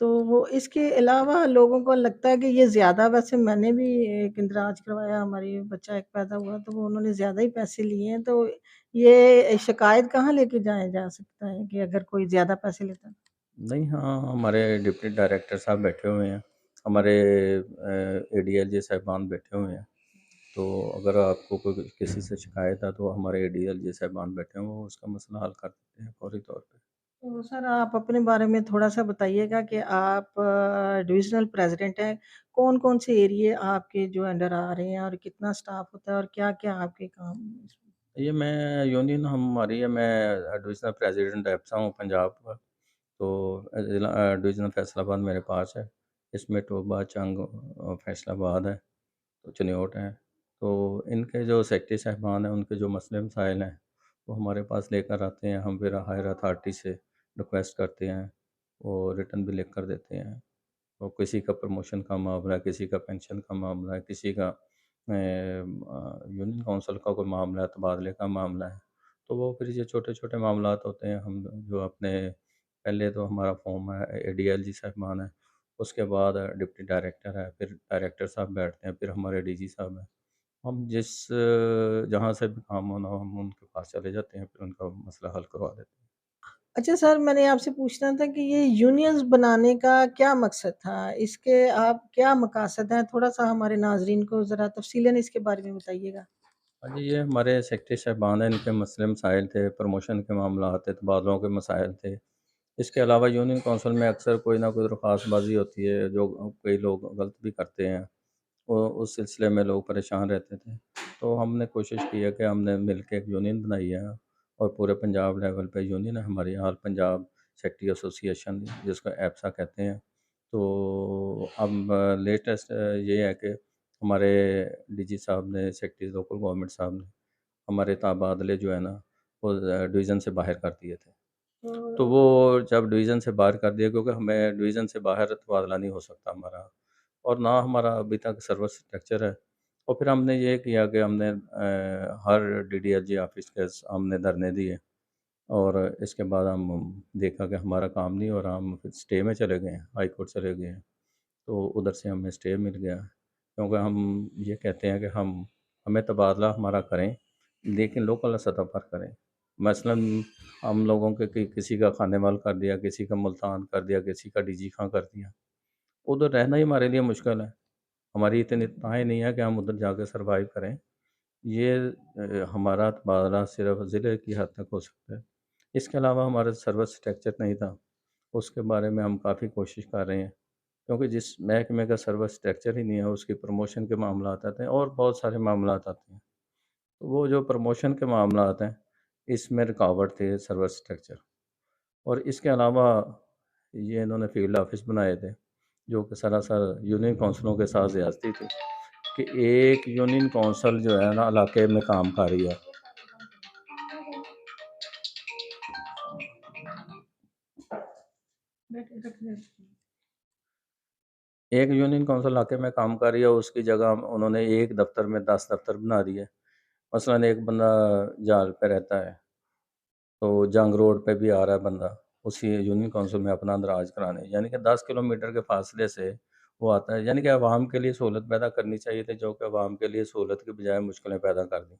تو وہ اس کے علاوہ لوگوں کو لگتا ہے کہ یہ زیادہ، ویسے میں نے بھی ایک اندراج کروایا، ہماری بچہ ایک پیدا ہوا تو وہ انہوں نے زیادہ ہی پیسے لیے ہیں، تو یہ شکایت کہاں لے کے جایا جا سکتا ہے کہ اگر کوئی زیادہ پیسے لیتا ہے؟ نہیں، ہاں، ہمارے ڈپٹی ڈائریکٹر صاحب بیٹھے ہوئے ہیں، ہمارے اے ڈی ایل جی صاحبان بیٹھے ہوئے ہیں، تو اگر آپ کو کوئی کسی سے شکایت ہے تو ہمارے اے ڈی ایل جی صاحبان بیٹھے ہیں، وہ اس کا مسئلہ حل کر دیتے ہیں فوری طور پہ۔ تو سر آپ اپنے بارے میں تھوڑا سا بتائیے گا کہ آپ ڈویژنل پریزیڈنٹ ہیں، کون کون سے ایریے آپ کے جو انڈر آ رہے ہیں اور کتنا سٹاف ہوتا ہے اور کیا کیا آپ کے کام ہیں اس میں؟ یہ میں یونین ہماری ہے، میں ڈویژنل پریزیڈنٹ ایپسا ہوں پنجاب کا، تو ضلع ڈویژنل فیصل آباد میرے پاس ہے، اس میں ٹوبہ، چنگ، فیصل آباد ہے، تو چنیوٹ ہیں، تو ان کے جو سیکٹری صاحبان ہیں ان کے جو مسئلے مسائل ہیں وہ ہمارے پاس لے کر آتے ہیں، ہم پھر ہائر اتھارٹی سے ریکویسٹ کرتے ہیں، وہ ریٹرن بھی لکھ کر دیتے ہیں، اور کسی کا پروموشن کا معاملہ ہے، کسی کا پینشن کا معاملہ ہے، کسی کا یونین کونسل کا کوئی معاملہ ہے، تبادلے کا معاملہ ہے، تو وہ پھر یہ چھوٹے چھوٹے معاملات ہوتے ہیں، ہم جو اپنے پہلے تو ہمارا فارم ہے اے ڈی ایل جی صاحبان ہے، اس کے بعد ڈپٹی ڈائریکٹر ہے، پھر ڈائریکٹر صاحب بیٹھتے ہیں، پھر ہمارے ڈی جی صاحب ہیں، ہم جس جہاں سے بھی کام ہونا ہو ہم ان کے پاس چلے جاتے ہیں، پھر ان کا مسئلہ حل کروا دیتے ہیں۔ اچھا سر، میں نے آپ سے پوچھنا تھا کہ یہ یونینز بنانے کا کیا مقصد تھا؟ اس کے آپ کیا مقاصد ہیں؟ تھوڑا سا ہمارے ناظرین کو ذرا تفصیلاً اس کے بارے میں بتائیے گا۔ ہاں جی، یہ ہمارے سیکٹری صاحبان ہیں، ان کے مسئلے مسائل تھے، پروموشن کے معاملات تھے، تبادلوں کے مسائل تھے، اس کے علاوہ یونین کونسل میں اکثر کوئی نہ کوئی درخواست بازی ہوتی ہے، جو کئی لوگ غلط بھی کرتے ہیں، وہ اس سلسلے میں لوگ پریشان رہتے تھے، تو ہم نے کوشش کی ہے کہ ہم نے مل کے ایک یونین بنائی ہے، اور پورے پنجاب لیول پہ یونین ہے ہماری، آل پنجاب سیکٹری ایسوسی ایشن، جس کو ایپسا کہتے ہیں، تو اب لیٹسٹ یہ ہے کہ ہمارے ڈی جی صاحب نے، سیکٹری لوکل گورنمنٹ صاحب نے ہمارے تبادلے جو ہے نا وہ ڈویژن سے باہر کر دیے تھے، تو وہ جب ڈویژن سے باہر کر دیا، کیونکہ ہمیں ڈویژن سے باہر تبادلہ نہیں ہو سکتا ہمارا، اور نہ ہمارا ابھی تک سروس اسٹرکچر ہے، اور پھر ہم نے یہ کیا کہ ہم نے ہر D D L G office کے ہم نے دھرنے دیے، اور اس کے بعد ہم دیکھا کہ ہمارا کام نہیں ہو رہا، ہم پھر اسٹے میں چلے گئے ہیں، ہائی کورٹ چلے گئے ہیں، تو ادھر سے ہمیں اسٹے مل گیا، کیونکہ ہم یہ کہتے ہیں کہ ہمیں تبادلہ ہمارا کریں لیکن لوکل سطح پر کریں، مثلاً ہم لوگوں کے کسی کا خانے مال کر دیا، کسی کا ملتان کر دیا، کسی کا ڈی جی خاں کر دیا، ادھر رہنا ہی ہمارے لیے مشکل ہے، ہماری اتنی تنخواہیں نہیں ہے کہ ہم ادھر جا کے سروائیو کریں، یہ ہمارا تبادلہ صرف ضلع کی حد تک ہو سکتا ہے، اس کے علاوہ ہمارا سروس اسٹرکچر نہیں تھا، اس کے بارے میں ہم کافی کوشش کر رہے ہیں، کیونکہ جس محکمے کا سروس اسٹرکچر ہی نہیں ہے، اس کی پروموشن کے معاملات آتے ہیں اور بہت سارے معاملات آتے ہیں، تو وہ جو پروموشن کے معاملات ہیں اس میں رکاوٹ تھے سروس اسٹرکچر، اور اس کے علاوہ یہ انہوں نے فیلڈ آفس بنائے تھے جو کہ سراسر یونین کونسلوں کے ساتھ زیادتی تھی، کہ ایک یونین کونسل جو ہے نا علاقے میں کام کر رہی ہے، ایک یونین کونسل علاقے میں کام کر رہی ہے، اس کی جگہ انہوں نے ایک دفتر میں 10 دفتر بنا دیے، مثلاً ایک بندہ جال پہ رہتا ہے تو جنگ روڈ پہ بھی آ رہا ہے بندہ اسی یونین کونسل میں اپنا اندراج کرانے، یعنی کہ 10 کلومیٹر کے فاصلے سے وہ آتا ہے، یعنی کہ عوام کے لیے سہولت پیدا کرنی چاہیے تھی، جو کہ عوام کے لیے سہولت کے بجائے مشکلیں پیدا کر دیں،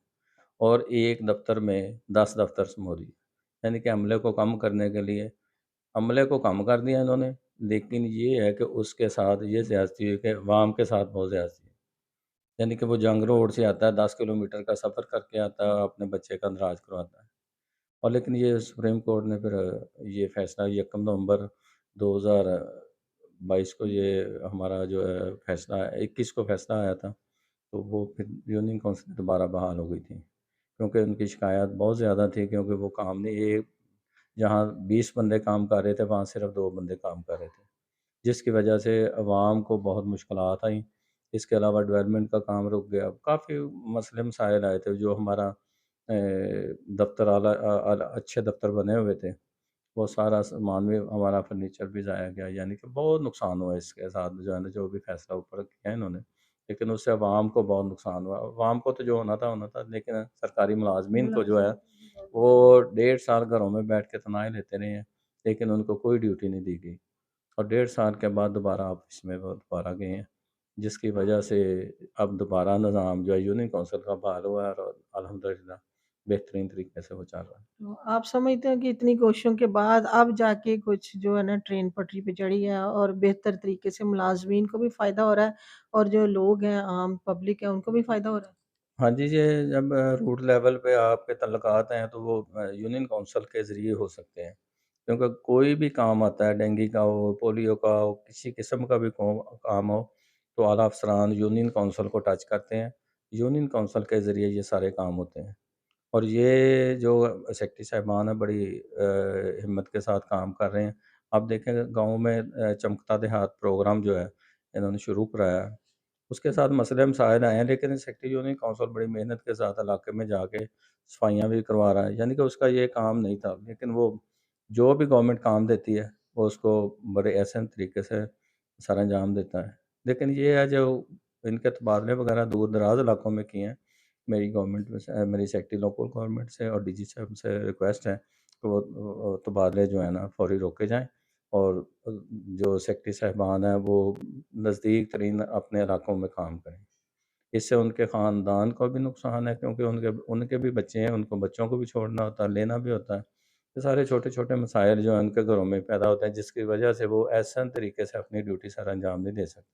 اور ایک دفتر میں 10 دفتر سمو دیے، یعنی کہ عملے کو کم کرنے کے لیے عملے کو کم کر دیا انہوں نے، لیکن یہ ہے کہ اس کے ساتھ یہ زیادتی ہوئی کہ عوام کے ساتھ بہت زیادتی ہے، یعنی کہ وہ جنگ روڈ سے آتا ہے، 10 کلومیٹر کا سفر کر کے آتا ہے، اپنے بچے کا اندراج کرواتا ہے، اور لیکن یہ سپریم کورٹ نے پھر یہ فیصلہ 1 نومبر 2022 کو یہ ہمارا جو ہے فیصلہ 21 کو فیصلہ آیا تھا، تو وہ پھر یونین کونسل دوبارہ بحال ہو گئی تھی، کیونکہ ان کی شکایات بہت زیادہ تھی، کیونکہ وہ کام نہیں، ایک جہاں 20 بندے کام کر رہے تھے وہاں صرف 2 بندے کام کر رہے تھے، جس کی وجہ سے عوام کو بہت مشکلات آئیں، اس کے علاوہ ڈیولپمنٹ کا کام رک گیا، کافی مسئلے مسائل آئے تھے، جو ہمارا دفتر اچھے دفتر بنے ہوئے تھے، وہ سارا سامان بھی ہمارا فرنیچر بھی ضائع گیا، یعنی کہ بہت نقصان ہوا اس کے ساتھ، جو ہے نا جو بھی فیصلہ اوپر کیا ہے انہوں نے، لیکن اس سے عوام کو بہت نقصان ہوا، عوام کو تو جو ہونا تھا، لیکن سرکاری ملازمین کو جو ہے وہ 1.5 سال گھروں میں بیٹھ کے تنخواہیں لیتے رہے ہیں، لیکن ان کو کوئی ڈیوٹی نہیں دی گئی، اور 1.5 سال کے بعد دوبارہ آفس میں وہ دوبارہ گئے ہیں، جس کی وجہ سے اب دوبارہ نظام جو ہے یونین کونسل کا بحال ہوا ہے اور الحمدللہ بہترین طریقے سے وہ چل رہا ہے۔ تو آپ سمجھتے ہیں کہ اتنی کوششوں کے بعد اب جا کے کچھ جو ہے نا ٹرین پٹری پہ چڑھی ہے اور بہتر طریقے سے ملازمین کو بھی فائدہ ہو رہا ہے اور جو لوگ ہیں عام پبلک ہے ان کو بھی فائدہ ہو رہا ہے؟ ہاں جی، یہ جب روٹ لیول پہ آپ کے تعلقات ہیں تو وہ یونین کونسل کے ذریعے ہو سکتے ہیں، کیونکہ کوئی بھی کام آتا ہے، ڈینگی کا ہو، پولیو کا ہو، کسی قسم کا بھی کام ہو تو اعلیٰ افسران یونین کونسل کو ٹچ کرتے ہیں، یونین کونسل کے ذریعے یہ سارے کام ہوتے ہیں۔ اور یہ جو سیکٹری صاحبان ہیں بڑی ہمت کے ساتھ کام کر رہے ہیں۔ آپ دیکھیں گاؤں میں چمکتا دیہات پروگرام جو ہے انہوں نے شروع کرایا ہے، اس کے ساتھ مسئلے مسائل آئے ہیں، لیکن سیکٹری یونین کونسل بڑی محنت کے ساتھ علاقے میں جا کے صفائیاں بھی کروا رہا ہے، یعنی کہ اس کا یہ کام نہیں تھا، لیکن وہ جو بھی گورنمنٹ کام دیتی ہے وہ اس کو بڑے احسن طریقے سے سر انجام دیتا ہے۔ لیکن یہ ہے جو ان کے تبادلے وغیرہ دور دراز علاقوں میں کیے ہیں، میری گورنمنٹ میں سے میری سیکٹری لوکل گورنمنٹ سے اور ڈی جی صاحب سے ریکویسٹ ہے کہ وہ تبادلے جو ہیں نا فوری روکے جائیں، اور جو سیکٹری صاحبان ہیں وہ نزدیک ترین اپنے علاقوں میں کام کریں۔ اس سے ان کے خاندان کو بھی نقصان ہے، کیونکہ ان کے بھی بچے ہیں، ان کو بچوں کو بھی چھوڑنا ہوتا ہے، لینا بھی ہوتا ہے۔ یہ سارے چھوٹے چھوٹے مسائل جو ہیں ان کے گھروں میں پیدا ہوتے ہیں، جس کی وجہ سے وہ احسن طریقے سے اپنی ڈیوٹی سر انجام نہیں دے سکتے۔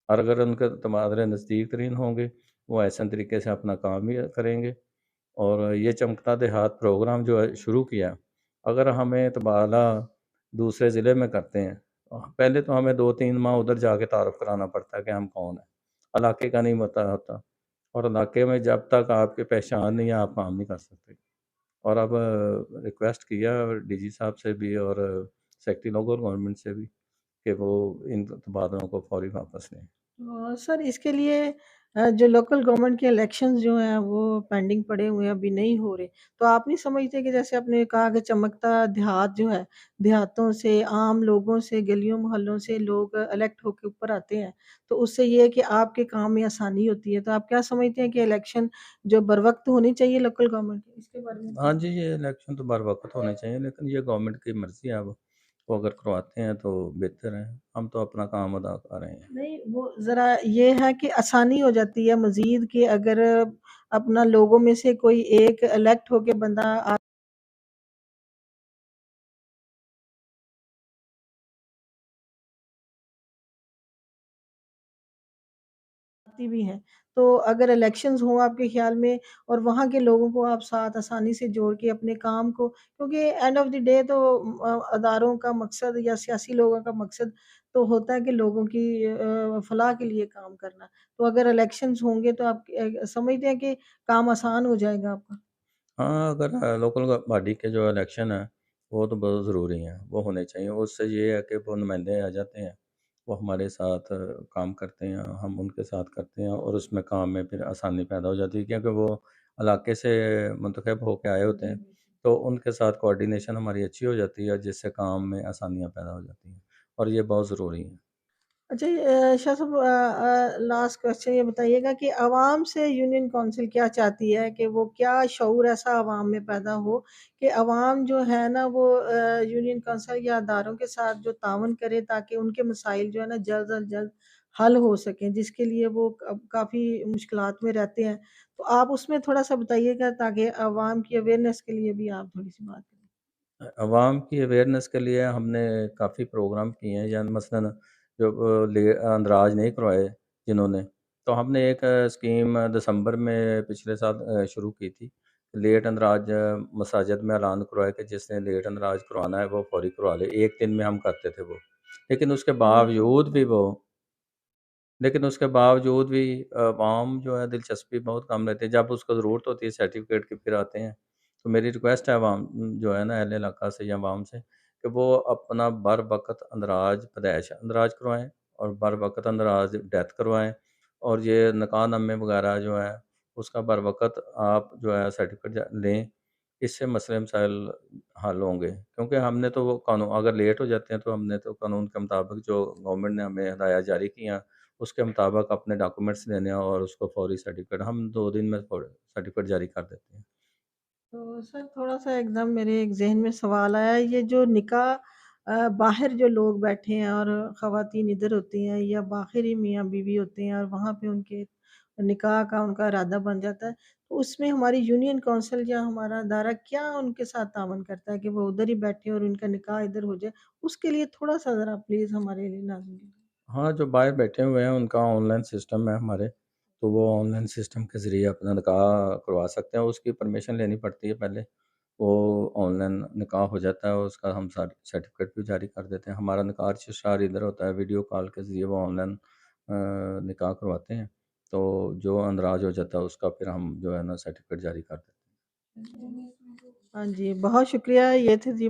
اور اگر ان کے تبادلے نزدیک ترین ہوں گے، وہ احسن طریقے سے اپنا کام بھی کریں گے۔ اور یہ چمکتا دیہات پروگرام جو ہے شروع کیا، اگر ہمیں تبادلہ دوسرے ضلع میں کرتے ہیں، پہلے تو ہمیں 2-3 ماہ ادھر جا کے تعارف کرانا پڑتا ہے کہ ہم کون ہیں، علاقے کا نہیں پتہ ہوتا، اور علاقے میں جب تک آپ کی پہچان نہیں ہے آپ کام نہیں کر سکتے۔ اور اب ریکویسٹ کیا ڈی جی صاحب سے بھی اور سیکٹری لوکل گورنمنٹ سے بھی کہ وہ ان تبادلوں کو فوری واپس لیں۔ سر اس کے لیے جو لوکل گورنمنٹ کے الیکشنز جو ہیں وہ پینڈنگ پڑے ہوئے ہیں ابھی نہیں ہو رہے، تو آپ نہیں سمجھتے کہ جیسے آپ نے کہا کہ چمکتا دیہات جو ہے دیہاتوں سے عام لوگوں سے گلیوں محلوں سے لوگ الیکٹ ہو کے اوپر آتے ہیں، تو اس سے یہ ہے کہ آپ کے کام میں آسانی ہوتی ہے، تو آپ کیا سمجھتے ہیں کہ الیکشن جو بر وقت ہونی چاہیے لوکل گورنمنٹ کی، اس کے بارے میں ہاں جی، یہ الیکشن تو بر وقت ہونے چاہیے، لیکن یہ گورنمنٹ کی مرضی ہے، اب وہ اگر کرواتے ہیں تو بہتر ہے، ہم تو اپنا کام ادا کر رہے ہیں۔ نہیں وہ ذرا یہ ہے کہ آسانی ہو جاتی ہے مزید کہ اگر اپنا لوگوں میں سے کوئی ایک الیکٹ ہو کے بندہ آتی بھی ہیں، تو اگر الیکشنز ہوں آپ کے خیال میں اور وہاں کے لوگوں کو آپ ساتھ آسانی سے جوڑ کے اپنے کام کو، کیونکہ اینڈ آف دی ڈے تو اداروں کا مقصد یا سیاسی لوگوں کا مقصد تو ہوتا ہے کہ لوگوں کی فلاح کے لیے کام کرنا، تو اگر الیکشنز ہوں گے تو آپ سمجھتے ہیں کہ کام آسان ہو جائے گا آپ کا؟ ہاں، اگر لوکل باڈی کے جو الیکشن ہیں وہ تو بہت ضروری ہیں، وہ ہونے چاہیے، اس سے یہ ہے کہ وہ نمائندے آ جاتے ہیں، وہ ہمارے ساتھ کام کرتے ہیں، ہم ان کے ساتھ کرتے ہیں، اور اس میں کام میں پھر آسانی پیدا ہو جاتی ہے، کیونکہ وہ علاقے سے منتخب ہو کے آئے ہوتے جی ہیں، بالکل۔ تو ان کے ساتھ کوآرڈینیشن ہماری اچھی ہو جاتی ہے، جس سے کام میں آسانیاں پیدا ہو جاتی ہیں، اور یہ بہت ضروری ہیں۔ اچھا شاہ صاحب لاسٹ کوشچن یہ بتائیے گا کہ عوام سے یونین کونسل کیا چاہتی ہے کہ وہ کیا شعور ایسا عوام میں پیدا ہو کہ عوام جو ہے نا وہ یونین کونسل یا اداروں کے ساتھ جو تعاون کرے تاکہ ان کے مسائل جو ہے نا جلد از جلد حل ہو سکیں، جس کے لیے وہ کافی مشکلات میں رہتے ہیں، تو آپ اس میں تھوڑا سا بتائیے گا تاکہ عوام کی اویئرنیس کے لیے بھی آپ تھوڑی سی بات کریں۔ عوام کی اویئرنیس کے لیے ہم نے کافی پروگرام کیے ہیں، یعنی مثلاً جو اندراج نہیں کروائے جنہوں نے، تو ہم نے ایک اسکیم دسمبر میں پچھلے سال شروع کی تھی، لیٹ اندراج مساجد میں اعلان کروایا کہ جس نے لیٹ اندراج کروانا ہے وہ فوری کروا لے، 1 دن میں ہم کرتے تھے وہ، لیکن اس کے باوجود بھی وہ لیکن اس کے باوجود بھی عوام جو ہے دلچسپی بہت کم لیتے ہیں، جب اس کو ضرورت ہوتی ہے سرٹیفکیٹ کی پھر آتے ہیں، تو میری ریکویسٹ ہے عوام جو ہے نا اہل علاقہ سے یا عوام سے کہ وہ اپنا بر وقت اندراج پیدائش اندراج کروائیں، اور بر وقت اندراج ڈیتھ کروائیں، اور یہ نکاح نامے وغیرہ جو ہے اس کا بر وقت آپ جو ہے سرٹیفکیٹ لیں، اس سے مسئلے مسائل حل ہوں گے، کیونکہ ہم نے تو وہ قانون اگر لیٹ ہو جاتے ہیں تو ہم نے تو قانون کے مطابق جو گورنمنٹ نے ہمیں ہدایات جاری کی ہیں اس کے مطابق اپنے ڈاکومنٹس دینے ہیں، اور اس کو فوری سرٹیفکیٹ ہم 2 دن میں سرٹیفکیٹ جاری کر دیتے ہیں۔ تو سر تھوڑا سا ایک دم میرے ایک ذہن میں سوال آیا، یہ جو نکاح باہر جو لوگ بیٹھے ہیں اور خواتین ادھر ہوتی ہیں یا باہر ہی میاں بیوی ہوتے ہیں اور وہاں پہ ان کے نکاح کا ان کا ارادہ بن جاتا ہے، تو اس میں ہماری یونین کونسل یا ہمارا ادارہ کیا ان کے ساتھ تعاون کرتا ہے کہ وہ ادھر ہی بیٹھے اور ان کا نکاح ادھر ہو جائے؟ اس کے لیے تھوڑا-سا ذرا پلیز ہمارے لیے ناظرین ہاں، جو باہر بیٹھے ہوئے ہیں ان کا آن لائن سسٹم ہے ہمارے، تو وہ آن لائن سسٹم کے ذریعے اپنا نکاح کروا سکتے ہیں، اس کی پرمیشن لینی پڑتی ہے پہلے، وہ آن لائن نکاح ہو جاتا ہے، اس کا ہم سرٹیفکیٹ بھی جاری کر دیتے ہیں۔ ہمارا نکاح رجسٹرار ادھر ہوتا ہے، ویڈیو کال کے ذریعے وہ آن لائن نکاح کرواتے ہیں، تو جو اندراج ہو جاتا ہے اس کا پھر ہم جو ہے نا سرٹیفکیٹ جاری کر دیتے ہیں۔ ہاں جی، بہت شکریہ۔ یہ تھے جی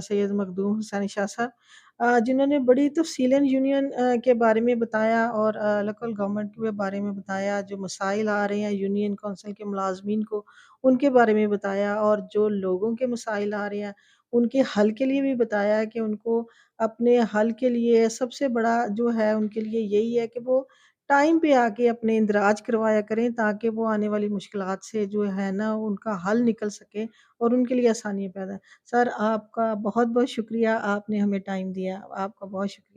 سید مخدوم حسینی شاہ صاحب جنہوں نے بڑی تفصیلاً یونین کے بارے میں بتایا اور لوکل گورنمنٹ کے بارے میں بتایا، جو مسائل آ رہے ہیں یونین کونسل کے ملازمین کو ان کے بارے میں بتایا، اور جو لوگوں کے مسائل آ رہے ہیں ان کے حل کے لیے بھی بتایا کہ ان کو اپنے حل کے لیے سب سے بڑا جو ہے ان کے لیے یہی ہے کہ وہ ٹائم پہ آ کے اپنے اندراج کروایا کریں تاکہ وہ آنے والی مشکلات سے جو ہے نا ان کا حل نکل سکے اور ان کے لیے آسانیاں پیدا۔ سر آپ کا بہت بہت شکریہ، آپ نے ہمیں ٹائم دیا، آپ کا بہت شکریہ۔